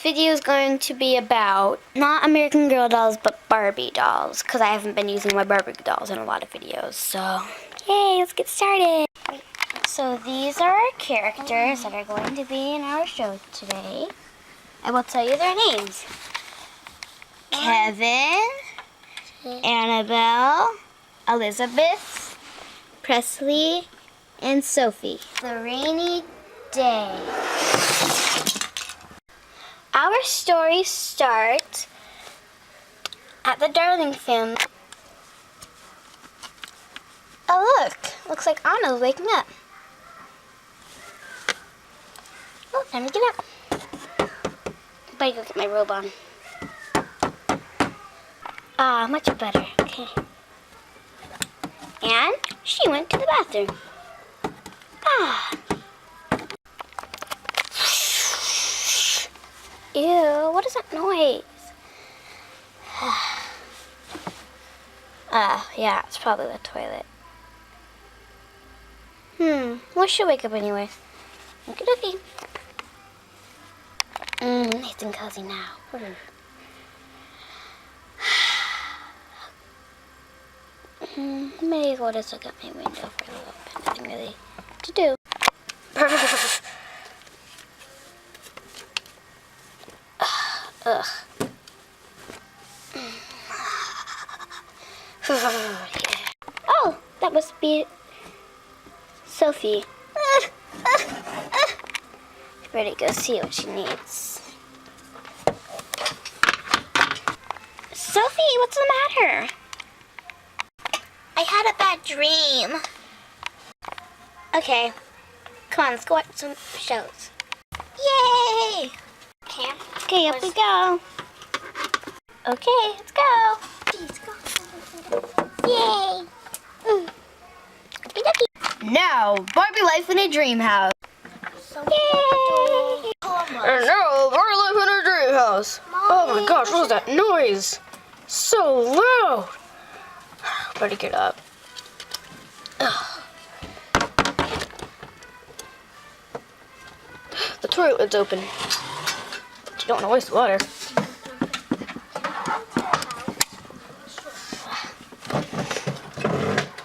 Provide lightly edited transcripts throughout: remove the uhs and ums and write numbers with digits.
video is going to be about not American Girl dolls, but Barbie dolls, because I haven't been using my Barbie dolls in a lot of videos. So, yay, let's get started. So these are our characters that are going to be in our show today. I will tell you their names. Kevin, Annabelle, Elizabeth, Presley, and Sophie. The rainy day. Our story starts at the Darling family. Oh look, looks like Anna's waking up. Oh, time to get up. Better go get my robe on. Ah, much better. Okay. And she went to the bathroom. Ah. Ew, what is that noise? Yeah, it's probably the toilet. Well, she'll wake up anyway. Okie dokie. Nice and cozy now. May as well just look out my window for a little bit. Nothing really to do. Ugh. Oh, that must be Sophie. Ready to go see what she needs. Sophie, what's the matter? I had a bad dream. Okay, come on, let's go watch some shows. Yay! Okay, up we go. Okay, let's go. Yay! Now, Barbie Life in a Dream House. Yay! And now, Barbie Life in a Dream House. Oh my gosh, what was that noise? So loud. Better get up. The toilet's open. But you don't want to waste water.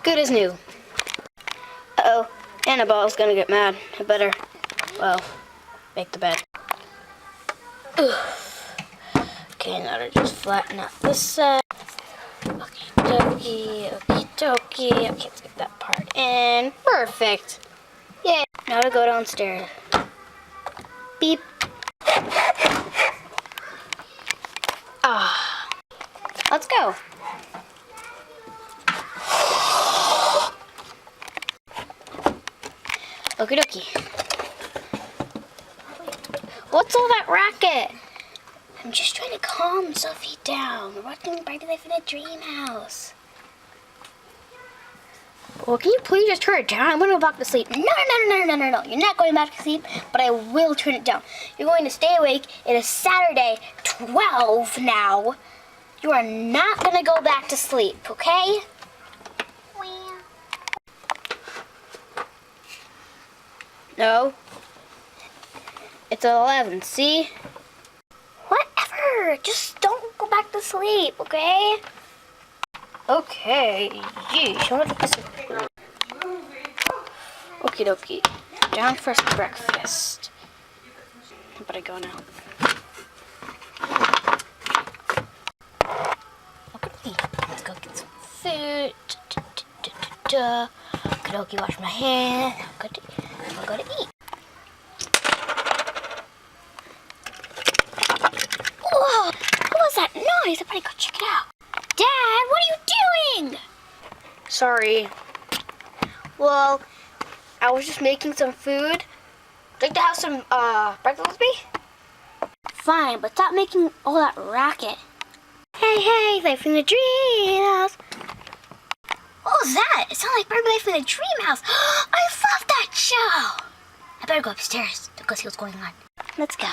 Good as new. Uh-oh, Annabelle's gonna get mad. I better, well, make the bed. Okay, now to just flatten out this side. Okie dokie, okie dokie. Okay, let's get that part in. Perfect. Yay. Now to go downstairs. Beep. Ah. Let's go. Okie dokie. What's all that racket? I'm just trying to calm Sophie down. We're watching Barbie Life in a Dream House. Well, can you please just turn it down? I'm going to go back to sleep. No. You're not going back to sleep, but I will turn it down. You're going to stay awake. It is Saturday, 12 now. You are not going to go back to sleep, okay? No. It's 11, see? Whatever. Just don't go back to sleep, okay? Okay. Yeesh. I want to get some food. Okie dokie. Down for some breakfast. But I go now. Okay. Let's go get some food. Okie dokie. Wash my hands. I'm gonna eat. Whoa! What was that noise? I better go check it out. Dad, what are you doing? Sorry. Well, I was just making some food. Would you like to have some breakfast with me? Fine, but stop making all that racket. Hey, Life in the Dream House. What was that? It sounded like Barbie Life in a Dream House. I love that show. I better go upstairs to go see what's going on. Let's go.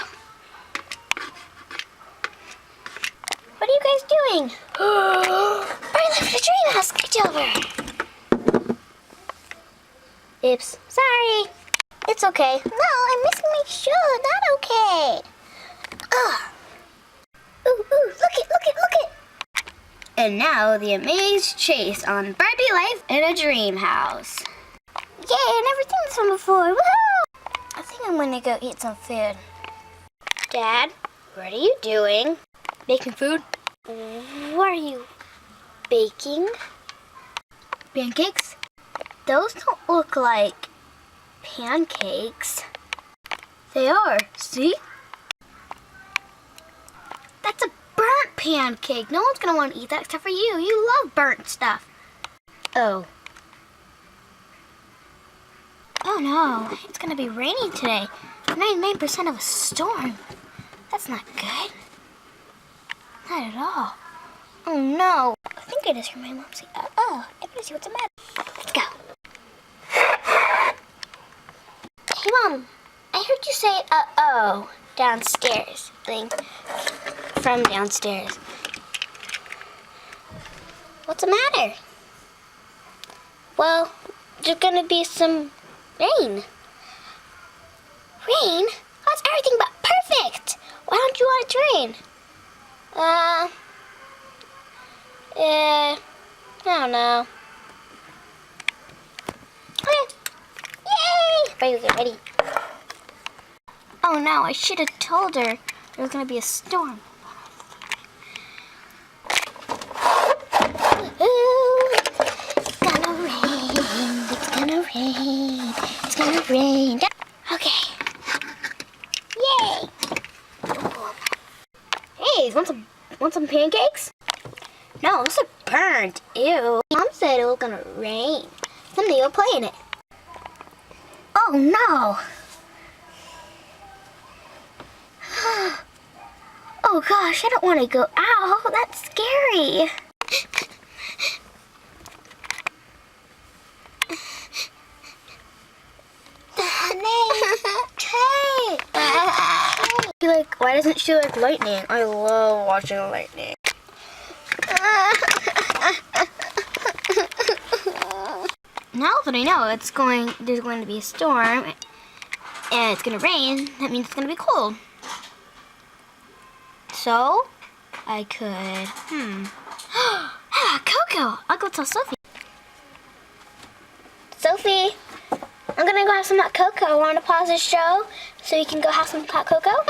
What are you guys doing? Barbie Life in a Dream House. Get over. Oops. Sorry. It's okay. No, I'm missing my shoe. Not okay. Ugh. And now the amazed chase on Barbie Life in a Dream House. Yay, I never seen this one before. Woohoo! I think I'm gonna go eat some food. Dad, what are you doing? Making food? What are you baking? Pancakes? Those don't look like pancakes. They are. See? That's a burnt pancake. No one's gonna want to eat that except for you. You love burnt stuff. Oh. Oh no, it's gonna be raining today. 99% of a storm. That's not good. Not at all. Oh no. I think I just heard my mom say, uh-oh. I better see what's the matter. Let's go. Hey Mom, I heard you say, uh-oh, downstairs. From downstairs. What's the matter? Well, there's gonna be some rain. Rain? That's everything but perfect. Why don't you want it to rain? I don't know. Okay. Yay! Ready, get ready. Oh no, I should have told her there was gonna be a storm. Ooh, it's gonna rain. It's gonna rain. It's gonna rain. Okay. Yay! Hey, want some pancakes? No, those are burnt. Ew. Mom said it was gonna rain. Someday you'll play in it. Oh no! Oh gosh, I don't want to go out. That's scary. Why doesn't she like lightning? I love watching lightning. Now that I know there's going to be a storm and it's going to rain, that means it's going to be cold. So, I could, Coco! I'll go tell Sophie. Sophie, I'm going to go have some hot cocoa. I want to pause this show so you can go have some hot cocoa?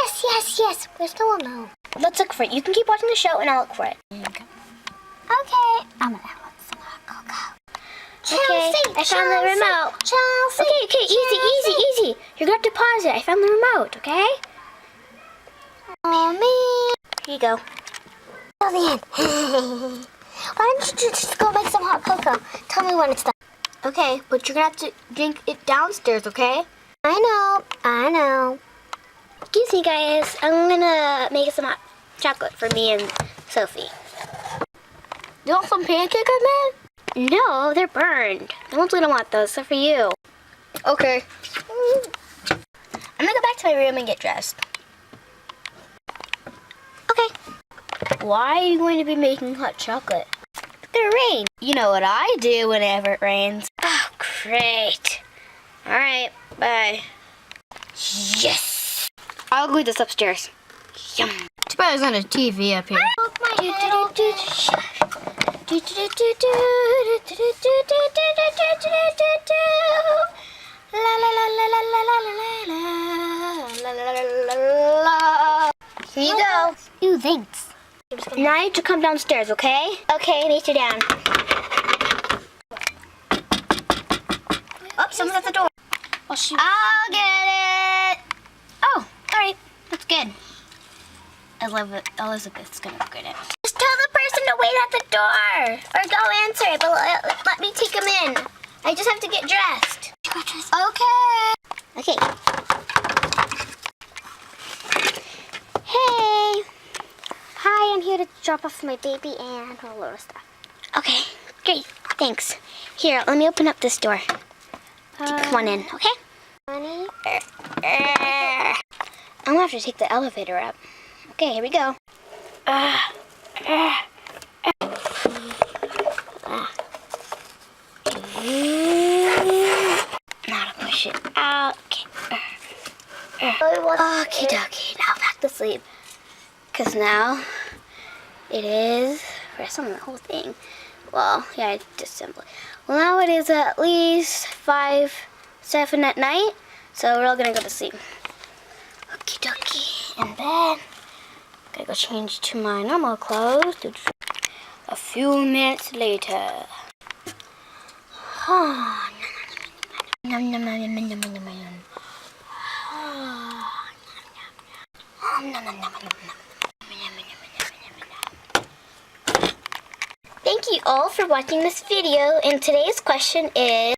Yes. Where's the one now? Let's look for it. You can keep watching the show and I'll look for it. Okay. I'm going to have some hot cocoa. Okay, I found the remote. Chelsea, okay, easy. You're going to have to pause it. I found the remote, okay? Mommy. Here you go. Vivian. Why don't you just go make some hot cocoa? Tell me when it's done. Okay, but you're going to have to drink it downstairs, okay? I know. Excuse me, guys. I'm going to make some hot chocolate for me and Sophie. You want some pancake I made? No, they're burned. No one's going to want those, except for you. Okay. I'm going to go back to my room and get dressed. Okay. Why are you going to be making hot chocolate? It's going to rain. You know what I do whenever it rains. Oh, great. All right, bye. Yes! I'll glue this upstairs. Yum. Too bad there's not a TV up here. Here you go. Ooh, thanks. Now you have to come downstairs, okay? Okay, meet you down. Oh, someone's at the door. Oh, shoot. I'll get it. Oh, all right. That's good. Elizabeth's gonna get it. Just tell the person to wait at the door. Or go answer it, but let me take him in. I just have to get dressed. Okay. Hey. Hi, I'm here to drop off my baby and a load of stuff. Okay, great. Thanks. Here, let me open up this door. Come on in, okay? Honey? I'm gonna have to take the elevator up. Okay, here we go. Now to push it out. Okay, dokie. Now back to sleep. Because now it is press on the whole thing. Well, yeah, I disassemble it. Well, now it is at least 7 at night, so we're all gonna go to sleep. Okie dokie. And then, gotta go change to my normal clothes. A few minutes later. Thank you all for watching this video, and today's question is,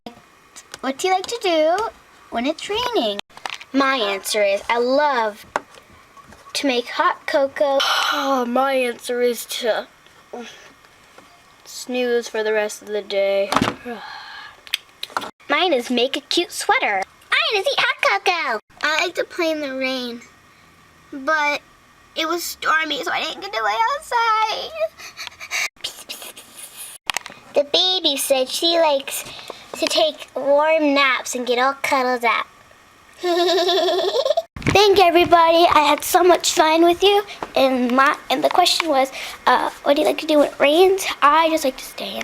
what do you like to do when it's raining? My answer is, I love to make hot cocoa. My answer is to snooze for the rest of the day. Mine is make a cute sweater. Mine is eat hot cocoa. I like to play in the rain, but it was stormy, so I didn't get to play outside. The baby said she likes to take warm naps and get all cuddled up. Thank you, everybody. I had so much fun with you. And the question was, what do you like to do when it rains? I just like to stay in.